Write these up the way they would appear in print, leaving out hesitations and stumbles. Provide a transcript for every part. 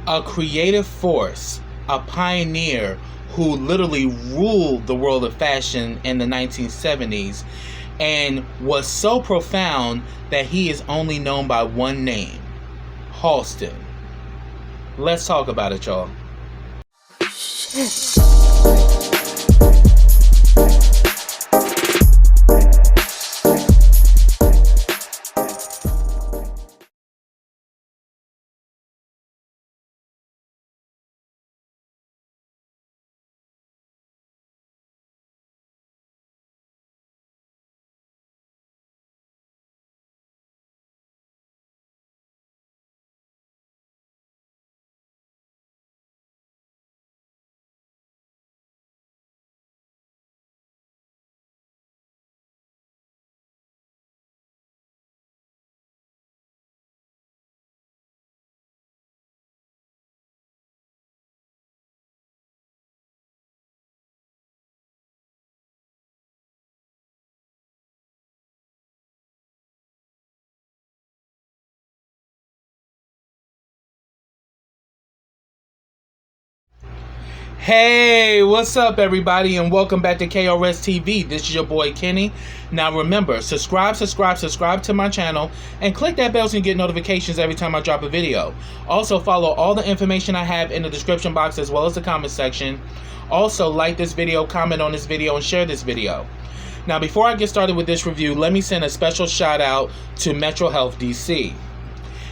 a creative force, a pioneer who literally ruled the world of fashion in the 1970s and was so profound that he is only known by one name, Halston. Let's talk about it, y'all. Hey, what's up everybody, and welcome back to KRSTV. This is your boy Kenny. Now remember, subscribe to my channel and click that bell so you get notifications every time I drop a video. Also follow all the information I have in the description box as well as the comment section. Also like this video, comment on this video, and share this video. Now before I get started with this review, let me send a special shout out to Metro Health DC.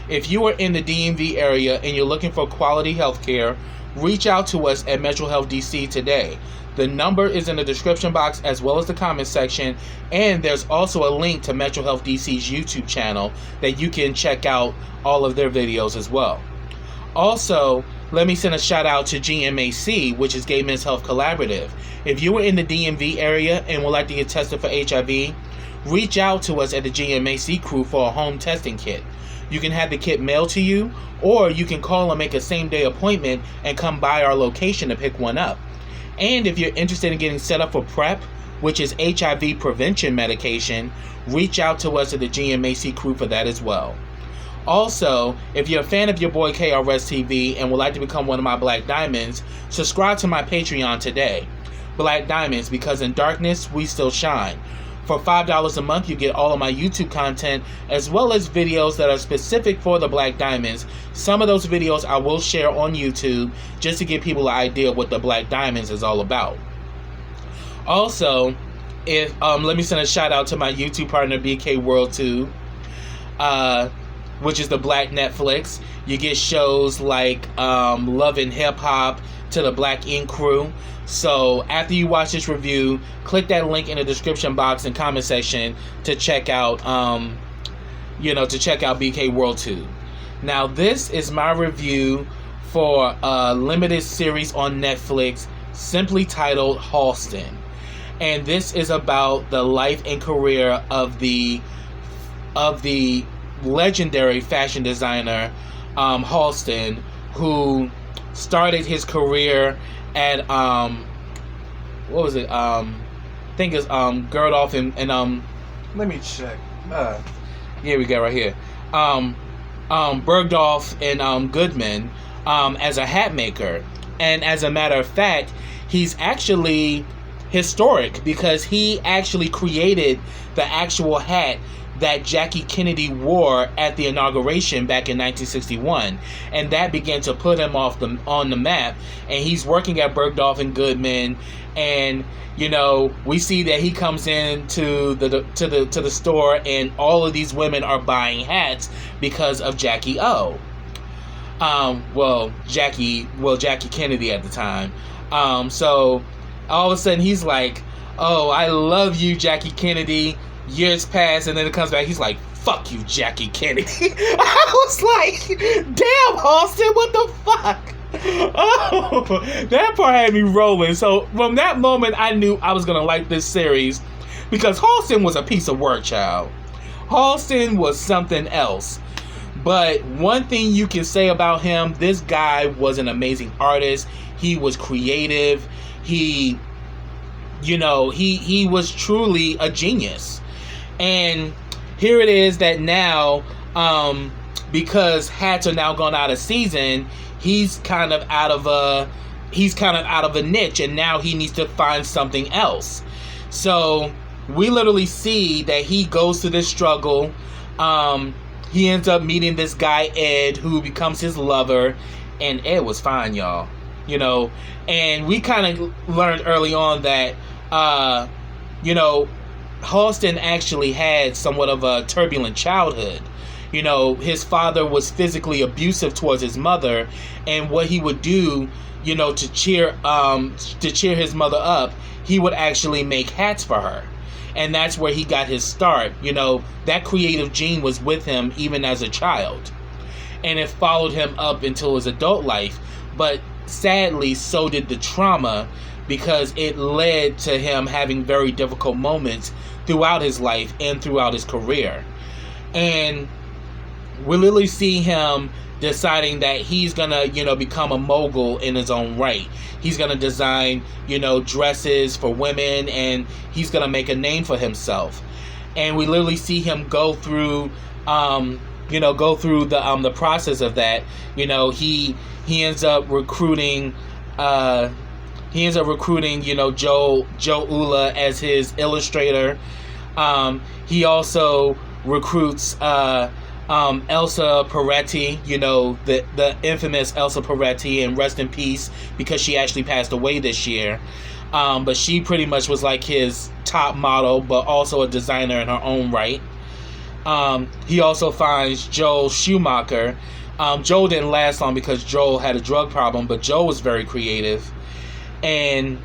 If you are in the DMV area and you're looking for quality health care, reach out to us at Metro Health DC today. The number is in the description box as well as the comment section, and there's also a link to Metro Health DC's YouTube channel that you can check out all of their videos as well. Also, let me send a shout out to GMHC, which is Gay Men's Health Collaborative. If you are in the DMV area and would like to get tested for HIV, reach out to us at the GMHC crew for a home testing kit. You can have the kit mailed to you, or you can call and make a same-day appointment and come by our location to pick one up. And if you're interested in getting set up for PrEP, which is HIV prevention medication, reach out to us at the GMHC crew for that as well. Also, if you're a fan of your boy KRSTV and would like to become one of my Black Diamonds, subscribe to my Patreon today. Black Diamonds, because in darkness we still shine. For $5 a month, you get all of my YouTube content as well as videos that are specific for the Black Diamonds. Some of those videos I will share on YouTube just to give people an idea of what the Black Diamonds is all about. Also, let me send a shout out to my YouTube partner BK World 2, which is the Black Netflix. You get shows like Love and Hip Hop to the Black Ink Crew. So after you watch this review, click that link in the description box and comment section to check out, BK World 2. Now this is my review for a limited series on Netflix, simply titled Halston, and this is about the life and career of the legendary fashion designer Halston, who started his career at what was it? I think it's Girdolf and let me check. Here we go, right here. Bergdorf and Goodman as a hat maker, and as a matter of fact, he's actually historic because he actually created the actual hat that Jackie Kennedy wore at the inauguration back in 1961, and that began to put him on the map. And he's working at Bergdorf and Goodman, and we see that he comes into the store, and all of these women are buying hats because of Jackie O. Jackie Kennedy at the time. So all of a sudden he's like, "Oh, I love you, Jackie Kennedy." Years pass, and then it comes back. He's like, "Fuck you, Jackie Kennedy." I was like, "Damn, Halston, what the fuck?" Oh, that part had me rolling. So from that moment, I knew I was gonna like this series because Halston was a piece of work, child. Halston was something else. But one thing you can say about him, this guy was an amazing artist. He was creative. He was truly a genius. And here it is that now because hats are now gone out of season, he's kind of out of a niche, and now he needs to find something else. So we literally see that he goes through this struggle. He ends up meeting this guy Ed, who becomes his lover, and Ed was fine, y'all. You know, and we kind of learned early on that you know, Halston actually had somewhat of a turbulent childhood. You know, his father was physically abusive towards his mother, and what he would do, you know, to cheer his mother up, he would actually make hats for her. And that's where he got his start. You know, that creative gene was with him even as a child. And it followed him up until his adult life. But sadly, so did the trauma, because it led to him having very difficult moments throughout his life and throughout his career. And we literally see him deciding that he's gonna, you know, become a mogul in his own right. He's gonna design, you know, dresses for women, and he's gonna make a name for himself. And we literally see him go through the process of that. You know, he ends up recruiting you know, Joe Ula as his illustrator. He also recruits Elsa Peretti, you know, the infamous Elsa Peretti, and rest in peace, because she actually passed away this year. But she pretty much was like his top model, but also a designer in her own right. He also finds Joel Schumacher. Joel didn't last long because Joel had a drug problem, but Joel was very creative. And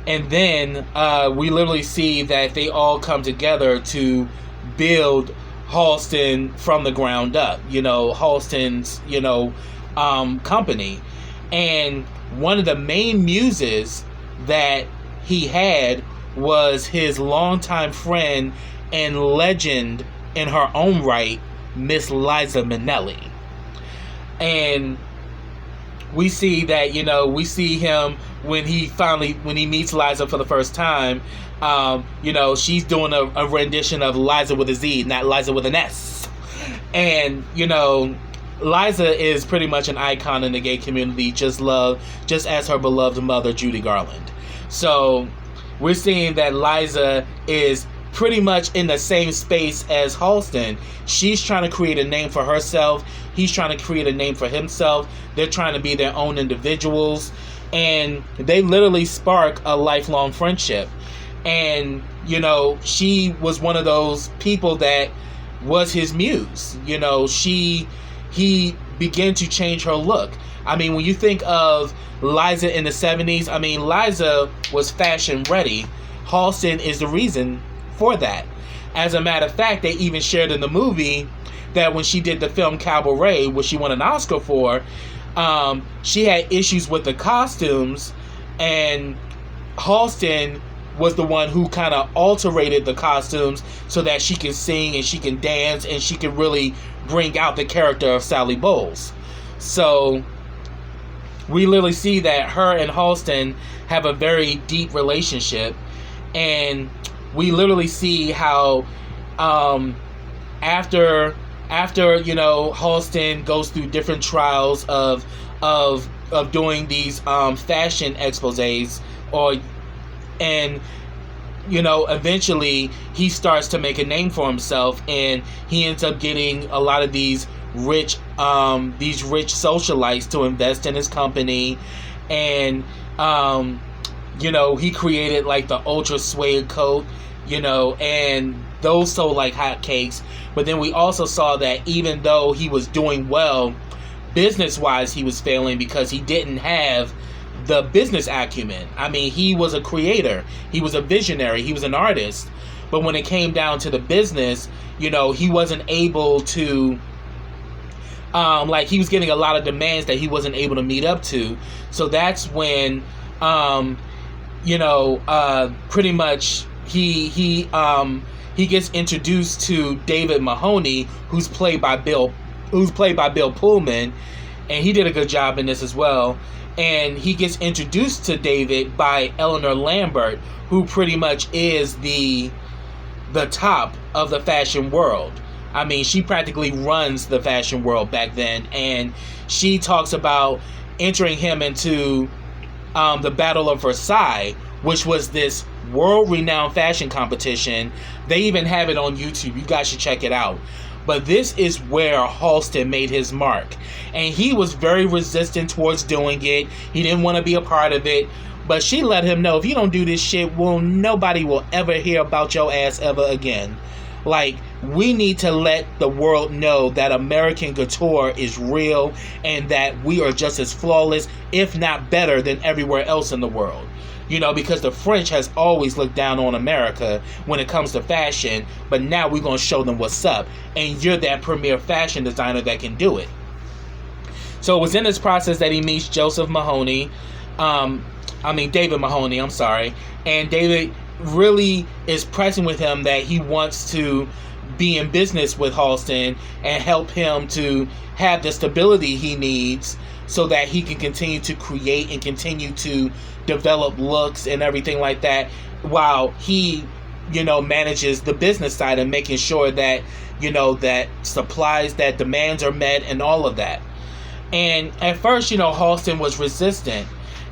then we literally see that they all come together to build Halston from the ground up, you know, Halston's, you know, company. And one of the main muses that he had was his longtime friend and legend in her own right, Miss Liza Minnelli. And we see that, you know, we see him when he meets Liza for the first time. You know, she's doing a rendition of Liza with a Z, not Liza with an S. And, you know, Liza is pretty much an icon in the gay community, just as her beloved mother, Judy Garland. So we're seeing that Liza is pretty much in the same space as Halston. She's trying to create a name for herself. He's trying to create a name for himself. They're trying to be their own individuals. And they literally spark a lifelong friendship. And, you know, she was one of those people that was his muse. You know, he began to change her look. I mean, when you think of Liza in the 70s, I mean, Liza was fashion ready. Halston is the reason for that. As a matter of fact, they even shared in the movie that when she did the film Cabaret, which she won an Oscar for, she had issues with the costumes, and Halston was the one who kind of alterated the costumes so that she can sing and she can dance and she can really bring out the character of Sally Bowles. So we literally see that her and Halston have a very deep relationship, and we literally see how after you know, Halston goes through different trials of doing these fashion exposés, and you know, eventually he starts to make a name for himself, and he ends up getting a lot of these rich socialites to invest in his company. And you know, he created like the ultra suede coat, you know, and those sold like hotcakes. But then we also saw that even though he was doing well business-wise, he was failing because he didn't have the business acumen. I mean, he was a creator, he was a visionary, he was an artist, but when it came down to the business, you know, he wasn't able to like, he was getting a lot of demands that he wasn't able to meet up to. So that's when you know, pretty much he gets introduced to David Mahoney, who's played by Bill Pullman, and he did a good job in this as well. And he gets introduced to David by Eleanor Lambert, who pretty much is the top of the fashion world. I mean, she practically runs the fashion world back then, and she talks about entering him into the Battle of Versailles, which was this world-renowned fashion competition. They even have it on YouTube. You guys should check it out. But this is where Halston made his mark. And he was very resistant towards doing it. He didn't want to be a part of it. But she let him know, if you don't do this shit, well, nobody will ever hear about your ass ever again. Like, we need to let the world know that American couture is real and that we are just as flawless, if not better, than everywhere else in the world. You know, because the French has always looked down on America when it comes to fashion, but now we're going to show them what's up. And you're that premier fashion designer that can do it. So it was in this process that he meets David Mahoney, I'm sorry. And David really is pressing with him that he wants to be in business with Halston and help him to have the stability he needs so that he can continue to create and continue to develop looks and everything like that, while he, manages the business side and making sure that, that supplies, that demands are met and all of that. And at first, Halston was resistant.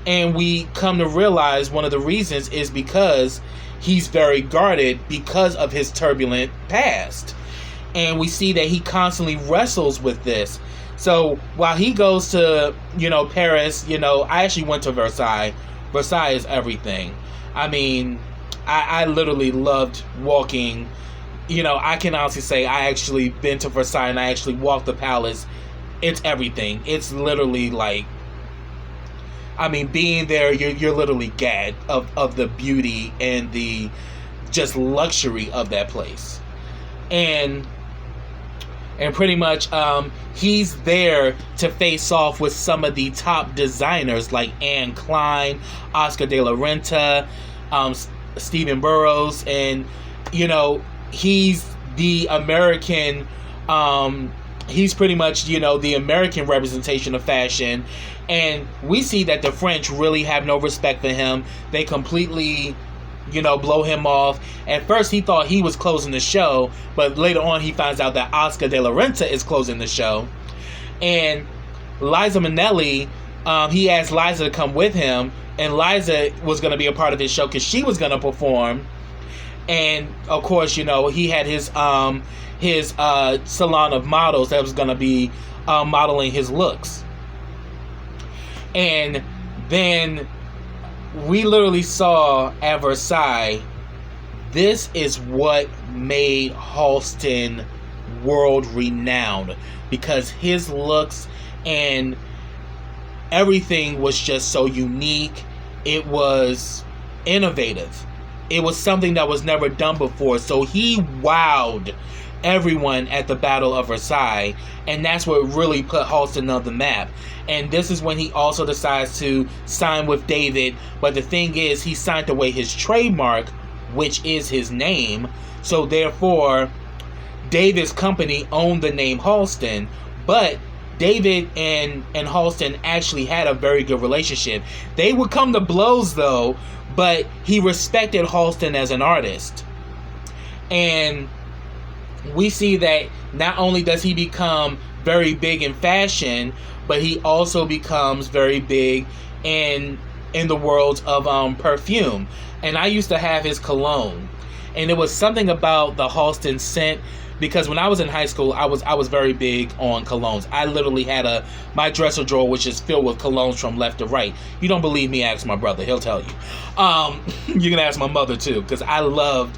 And we come to realize one of the reasons is because he's very guarded because of his turbulent past. And we see that he constantly wrestles with this. So while he goes to, Paris, I actually went to Versailles. Versailles is everything. I mean, I literally loved walking. I can honestly say I actually been to Versailles and I actually walked the palace. It's everything. It's literally like, I mean, being there, you're literally gagged of the beauty and the just luxury of that place. And pretty much he's there to face off with some of the top designers like Anne Klein, Oscar de la Renta, Stephen Burrows, and he's the American he's pretty much the American representation of fashion. And we see that the French really have no respect for him. They completely blow him off. At first he thought he was closing the show, but later on he finds out that Oscar de la Renta is closing the show. And Liza Minnelli, he asked Liza to come with him, and Liza was going to be a part of his show because she was going to perform. And of course, he had his salon of models that was going to be modeling his looks. And then we literally saw at Versailles, this is what made Halston world renowned, because his looks and everything was just so unique. It was innovative. It was something that was never done before. So he wowed everyone at the Battle of Versailles, and that's what really put Halston on the map. And this is when he also decides to sign with David, but the thing is, he signed away his trademark, which is his name. So therefore, David's company owned the name Halston, but David and Halston actually had a very good relationship. They would come to blows though, but he respected Halston as an artist. And we see that not only does he become very big in fashion, but he also becomes very big in the world of perfume. And I used to have his cologne, and it was something about the Halston scent, because when I was in high school, I was very big on colognes. I literally had my dresser drawer which is filled with colognes from left to right. You don't believe me, ask my brother, he'll tell you. You can ask my mother too, because I loved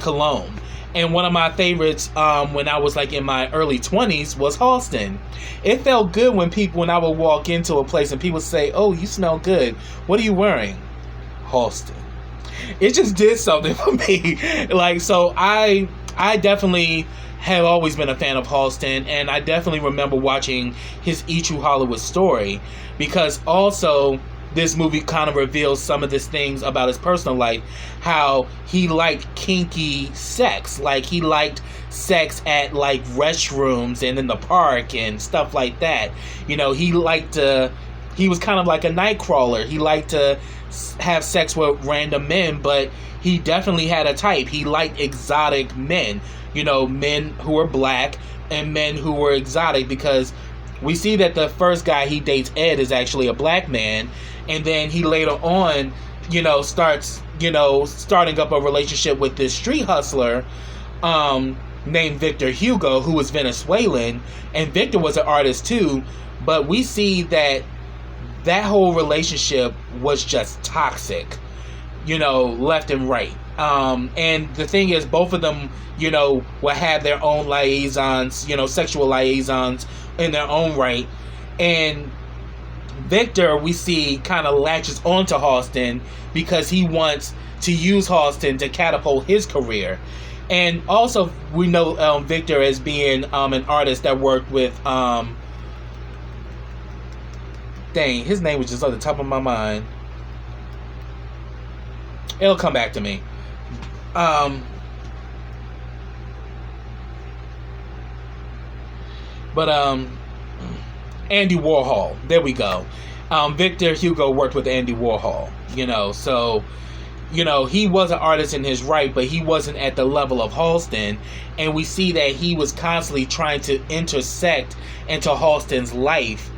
cologne. And one of my favorites when I was like in my early 20s was Halston. It felt good when I would walk into a place and people say, "Oh, you smell good. What are you wearing?" Halston. It just did something for me. Like, so I definitely have always been a fan of Halston, and I definitely remember watching his E True Hollywood Story, because also this movie kind of reveals some of these things about his personal life, how he liked kinky sex. Like, he liked sex at like restrooms and in the park and stuff like that. He was kind of like a night crawler. He liked to have sex with random men, but he definitely had a type. He liked exotic men. men who are black and men who were exotic, because we see that the first guy he dates, Ed, is actually a black man, and then he later on, starts, starting up a relationship with this street hustler named Victor Hugo, who was Venezuelan, and Victor was an artist too, but we see that whole relationship was just toxic, left and right. And the thing is, both of them, will have their own liaisons, sexual liaisons in their own right. And Victor, we see, kind of latches onto Halston because he wants to use Halston to catapult his career. And also, we know Victor as being an artist that worked with, dang, his name was just on the top of my mind. It'll come back to me. Andy Warhol. There we go. Victor Hugo worked with Andy Warhol. So, he was an artist in his right, but he wasn't at the level of Halston. And we see that he was constantly trying to intersect into Halston's life,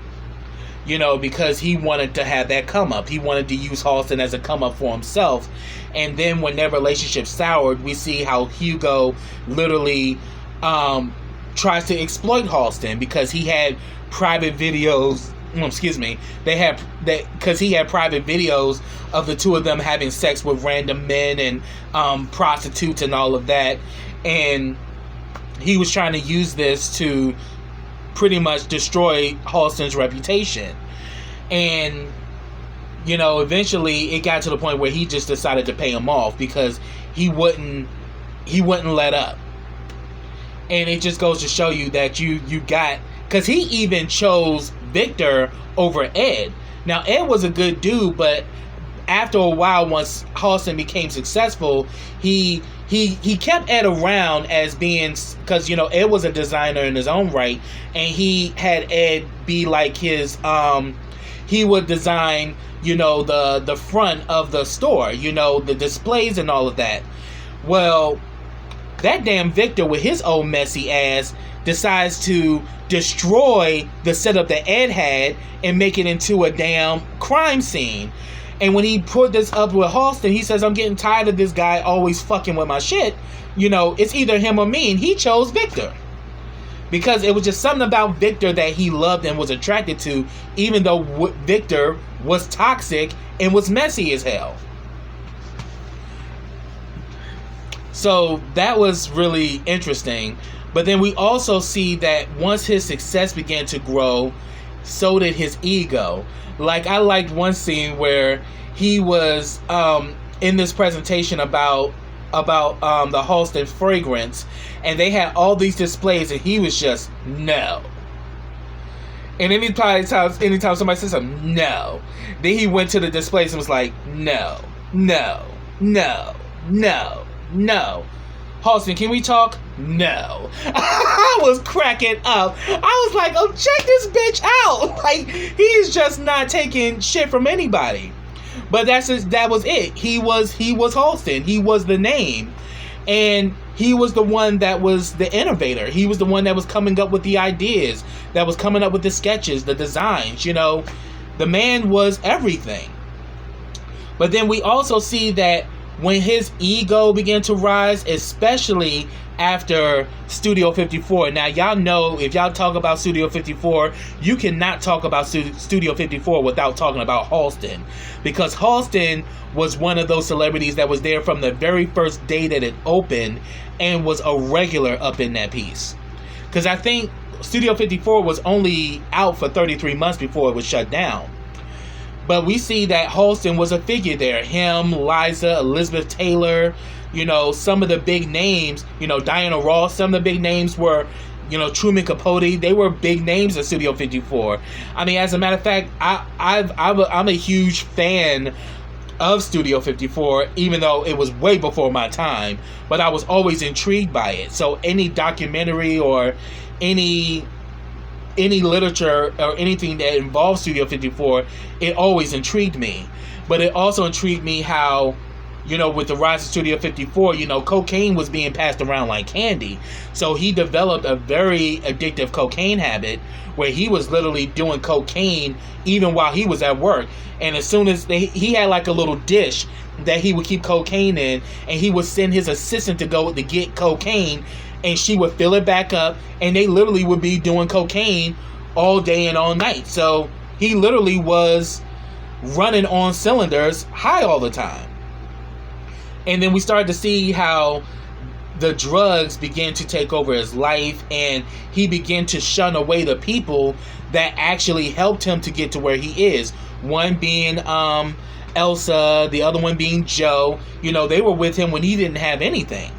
because he wanted to have that come up. He wanted to use Halston as a come up for himself. And then when their relationship soured, we see how Hugo literally tries to exploit Halston because he had private videos. Because he had private videos of the two of them having sex with random men and prostitutes and all of that. And he was trying to use this to pretty much destroy Halston's reputation. And, eventually it got to the point where he just decided to pay him off because he wouldn't let up. And it just goes to show you that you got, because he even chose Victor over Ed. Now, Ed was a good dude, but after a while, once Halston became successful, he kept Ed around as being, because Ed was a designer in his own right, and he had Ed be like his he would design the front of the store, the displays and all of that. Well, that damn Victor with his old messy ass decides to destroy the setup that Ed had and make it into a damn crime scene. And when he put this up with Halston, he says, I'm getting tired of this guy always fucking with my shit. It's either him or me. And he chose Victor. Because it was just something about Victor that he loved and was attracted to, even though Victor was toxic and was messy as hell. So that was really interesting. But then we also see that once his success began to grow, so did his ego. Like, I liked one scene where he was in this presentation about the Halston fragrance, and they had all these displays, and he was just, no. And anytime somebody said something, no. Then he went to the displays and was like, no, no, no, no, no. Halston, can we talk? No. I was cracking up. I was like, oh, check this bitch out. Like, he's just not taking shit from anybody. But that was it. He was Halston. He was the name. And he was the one that was the innovator. He was the one that was coming up with the ideas, that was coming up with the sketches, the designs, The man was everything. But then we also see that when his ego began to rise, especially after Studio 54. Now, y'all know, if y'all talk about Studio 54, you cannot talk about Studio 54 without talking about Halston. Because Halston was one of those celebrities that was there from the very first day that it opened and was a regular up in that piece. Because I think Studio 54 was only out for 33 months before it was shut down. But we see that Halston was a figure there. Him, Liza, Elizabeth Taylor, some of the big names, Diana Ross, some of the big names were, Truman Capote. They were big names at Studio 54. I mean, as a matter of fact, I'm a huge fan of Studio 54, even though it was way before my time. But I was always intrigued by it. So any documentary or any literature or anything that involves Studio 54, it always intrigued me. But it also intrigued me how with the rise of Studio 54, cocaine was being passed around like candy. So he developed a very addictive cocaine habit where he was literally doing cocaine even while he was at work. And as soon as he had like a little dish that he would keep cocaine in, and he would send his assistant to go to get cocaine, and she would fill it back up, and they literally would be doing cocaine all day and all night. So he literally was running on cylinders, high all the time. And then we started to see how the drugs began to take over his life, and he began to shun away the people that actually helped him to get to where he is. One being Elsa, the other one being Joe. They were with him when he didn't have anything.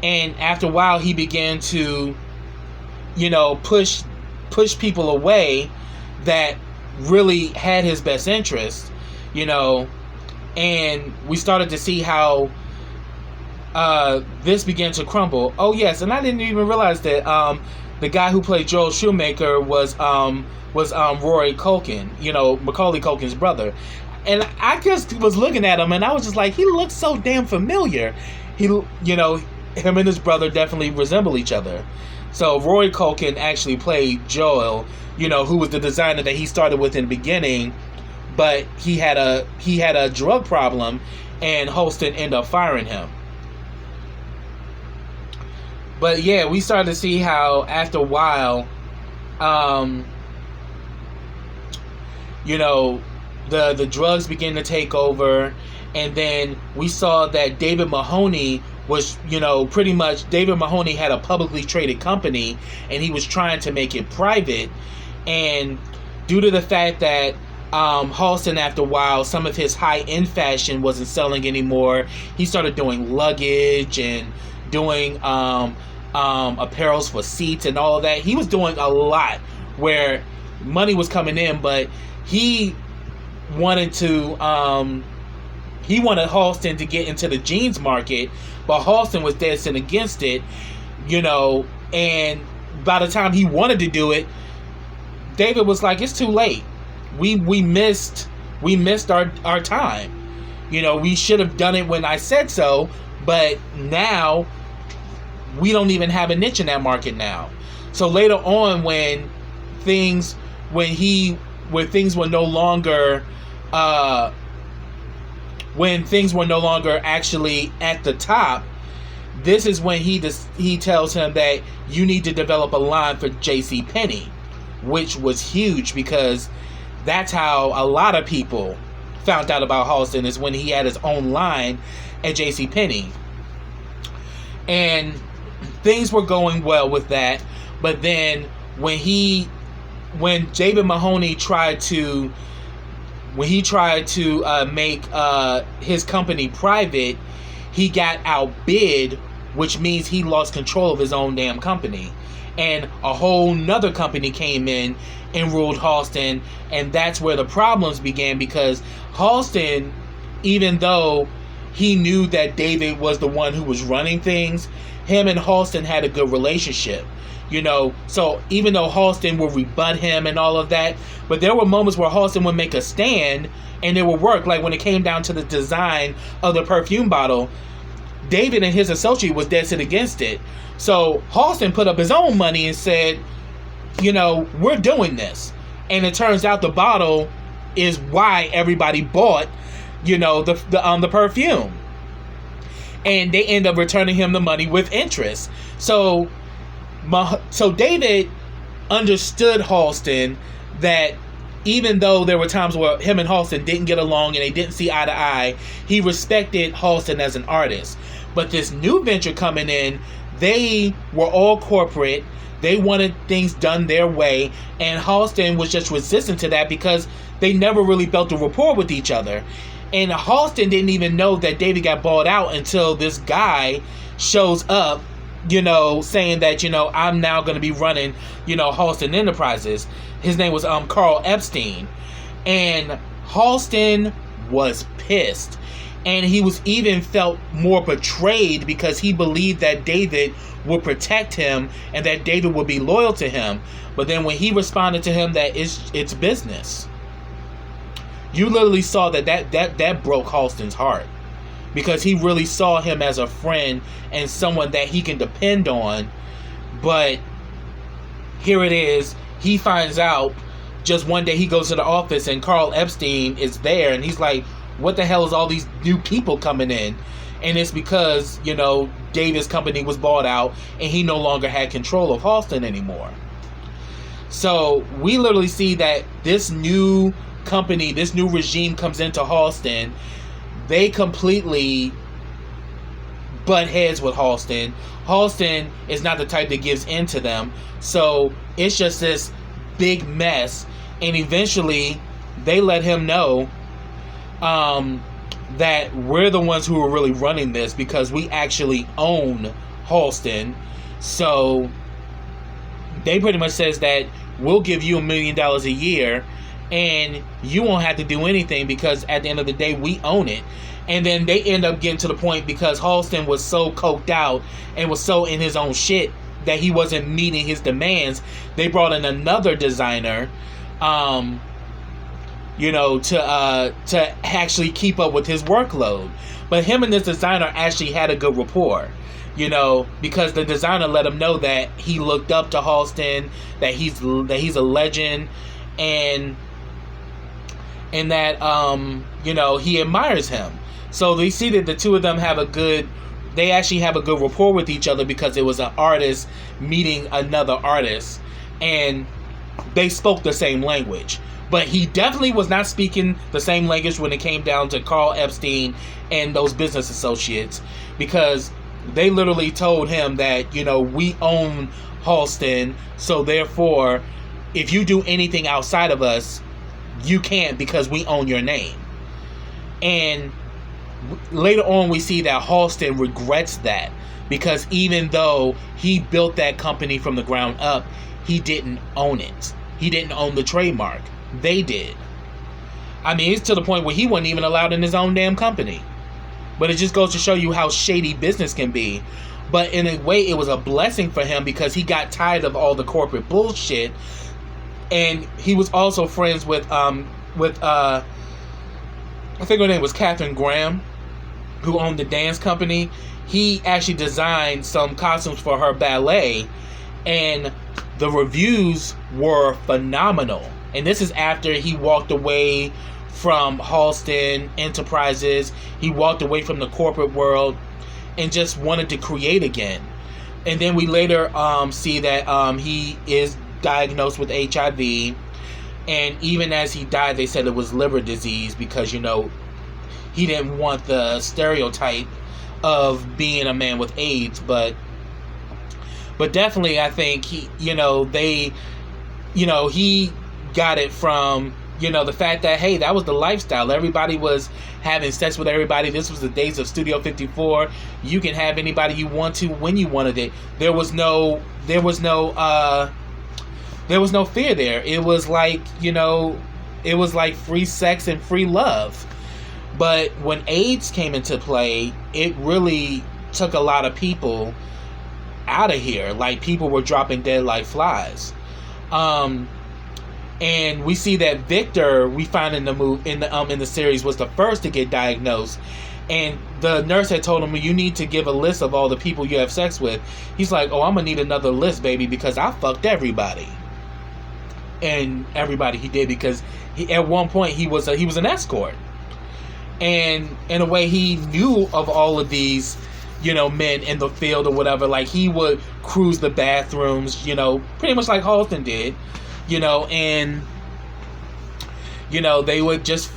And after a while, he began to, push people away that really had his best interest, and we started to see how this began to crumble. Oh yes, and I didn't even realize that the guy who played Joel Shoemaker was Rory Culkin, Macaulay Culkin's brother. And I just was looking at him, and I was just like, he looks so damn familiar. Him and his brother definitely resemble each other. So Rory Culkin actually played Joel, who was the designer that he started with in the beginning, but he had a drug problem, and Halston ended up firing him. But yeah, we started to see how after a while, the drugs began to take over, and then we saw that David Mahoney was, pretty much David Mahoney had a publicly traded company, and he was trying to make it private. And due to the fact that Halston, after a while, some of his high-end fashion wasn't selling anymore, he started doing luggage and doing apparels for seats and all of that. He was doing a lot where money was coming in, but he wanted Halston to get into the jeans market, but Halston was dead set against it, and by the time he wanted to do it, David was like, it's too late. We missed our time. We should have done it when I said so, but now we don't even have a niche in that market now. So later on, when things were no longer actually at the top, this is when he tells him that you need to develop a line for JCPenney, which was huge because that's how a lot of people found out about Halston, is when he had his own line at JCPenney. And things were going well with that, but then when David Mahoney tried to make his company private, he got outbid, which means he lost control of his own damn company. And a whole nother company came in and ruled Halston, and that's where the problems began, because Halston, even though he knew that David was the one who was running things, him and Halston had a good relationship. So even though Halston would rebut him and all of that, but there were moments where Halston would make a stand and it would work. Like when it came down to the design of the perfume bottle, David and his associate was dead set against it. So Halston put up his own money and said, we're doing this. And it turns out the bottle is why everybody bought, the perfume. And they end up returning him the money with interest. So David understood Halston, that even though there were times where him and Halston didn't get along and they didn't see eye to eye, he respected Halston as an artist. But this new venture coming in, they were all corporate. They wanted things done their way, and Halston was just resistant to that because they never really built a rapport with each other. And Halston didn't even know that David got bought out until this guy shows up, saying that, I'm now going to be running, Halston Enterprises. His name was Carl Epstein. And Halston was pissed. And he was even felt more betrayed because he believed that David would protect him and that David would be loyal to him. But then when he responded to him that it's business, you literally saw that broke Halston's heart. because he really saw him as a friend and someone that he can depend on. But here it is, he finds out just one day, he goes to the office and Carl Epstein is there, and he's like, what the hell is all these new people coming in? And it's because, you know, Davis' company was bought out and he no longer had control of Halston anymore. So we literally see that this new company, this new regime comes into Halston. They completely butt heads with Halston. Halston is not the type that gives in to them. So it's just this big mess. And eventually they let him know that we're the ones who are really running this, because we actually own Halston. So they pretty much says that we'll give you $1 million a year and you won't have to do anything, because at the end of the day we own it. And then they end up getting to the point, because Halston was so coked out and was so in his own shit that he wasn't meeting his demands. They brought in another designer, you know, to actually keep up with his workload. But him and this designer actually had a good rapport, you know, because the designer let him know that he looked up to Halston, that he's a legend, and that you know, he admires him. So they see that the two of them they actually have a good rapport with each other, because it was an artist meeting another artist, and they spoke the same language. But he definitely was not speaking the same language when it came down to Carl Epstein and those business associates, because they literally told him that, you know, we own Halston, so therefore, if you do anything outside of us, you can't, because we own your name. And later on, we see that Halston regrets that, because even though he built that company from the ground up, he didn't own it. He didn't own the trademark. They did. I mean, it's to the point where he wasn't even allowed in his own damn company. But it just goes to show you how shady business can be. But in a way, it was a blessing for him, because he got tired of all the corporate bullshit. And he was also friends with I think her name was Catherine Graham, who owned the dance company. He actually designed some costumes for her ballet, and the reviews were phenomenal. And this is after he walked away from Halston Enterprises. He walked away from the corporate world and just wanted to create again. And then we later see that he is diagnosed with HIV. And even as he died, they said it was liver disease, because, you know, he didn't want the stereotype of being a man with AIDS. But definitely, I think he got it from, you know, the fact that, hey, that was the lifestyle. Everybody was having sex with everybody. This was the days of Studio 54. You can have anybody you want to when you wanted it. There was no fear there. It was like, you know, it was like free sex and free love. But when AIDS came into play, it really took a lot of people out of here. Like, people were dropping dead like flies. And we see that Victor, we find in the series, was the first to get diagnosed. And the nurse had told him, you need to give a list of all the people you have sex with. He's like, oh, I'm gonna need another list, baby, because I fucked everybody. And everybody he did, because at one point he was an escort. And in a way, he knew of all of these, you know, men in the field or whatever. Like, he would cruise the bathrooms, you know, pretty much like Halston did, you know, and, you know, they would just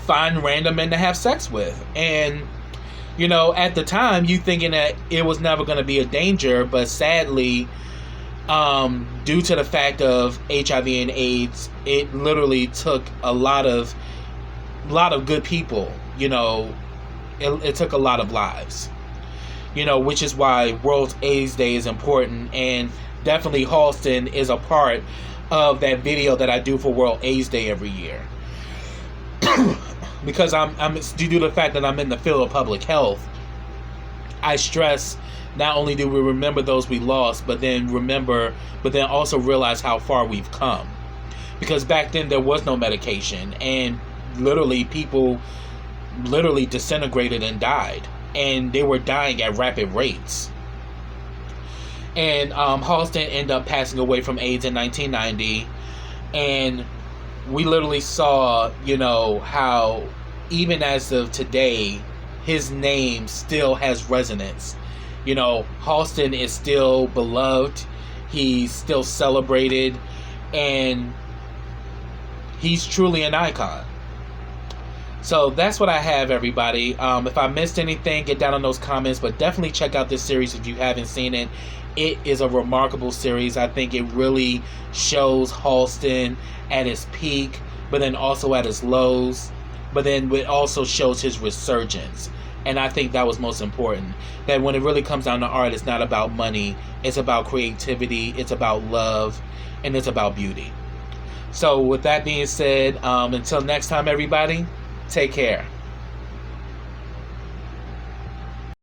find random men to have sex with. And, you know, at the time, you thinking that it was never going to be a danger, but sadly, due to the fact of HIV and AIDS, it literally took a lot of good people, you know, it took a lot of lives, you know, which is why World AIDS Day is important. And definitely Halston is a part of that video that I do for World AIDS Day every year. Because I'm due to the fact that I'm in the field of public health, I stress not only do we remember those we lost, but then also realize how far we've come. Because back then there was no medication, and literally people literally disintegrated and died. And they were dying at rapid rates. And Halston ended up passing away from AIDS in 1990. And we literally saw, you know, how even as of today, his name still has resonance. You know, Halston is still beloved. He's still celebrated. And he's truly an icon. So that's what I have, everybody. If I missed anything, get down in those comments. But definitely check out this series if you haven't seen it. It is a remarkable series. I think it really shows Halston at his peak, but then also at his lows. But then it also shows his resurgence. And I think that was most important. That when it really comes down to art, it's not about money. It's about creativity. It's about love. And it's about beauty. So with that being said, until next time, everybody, take care.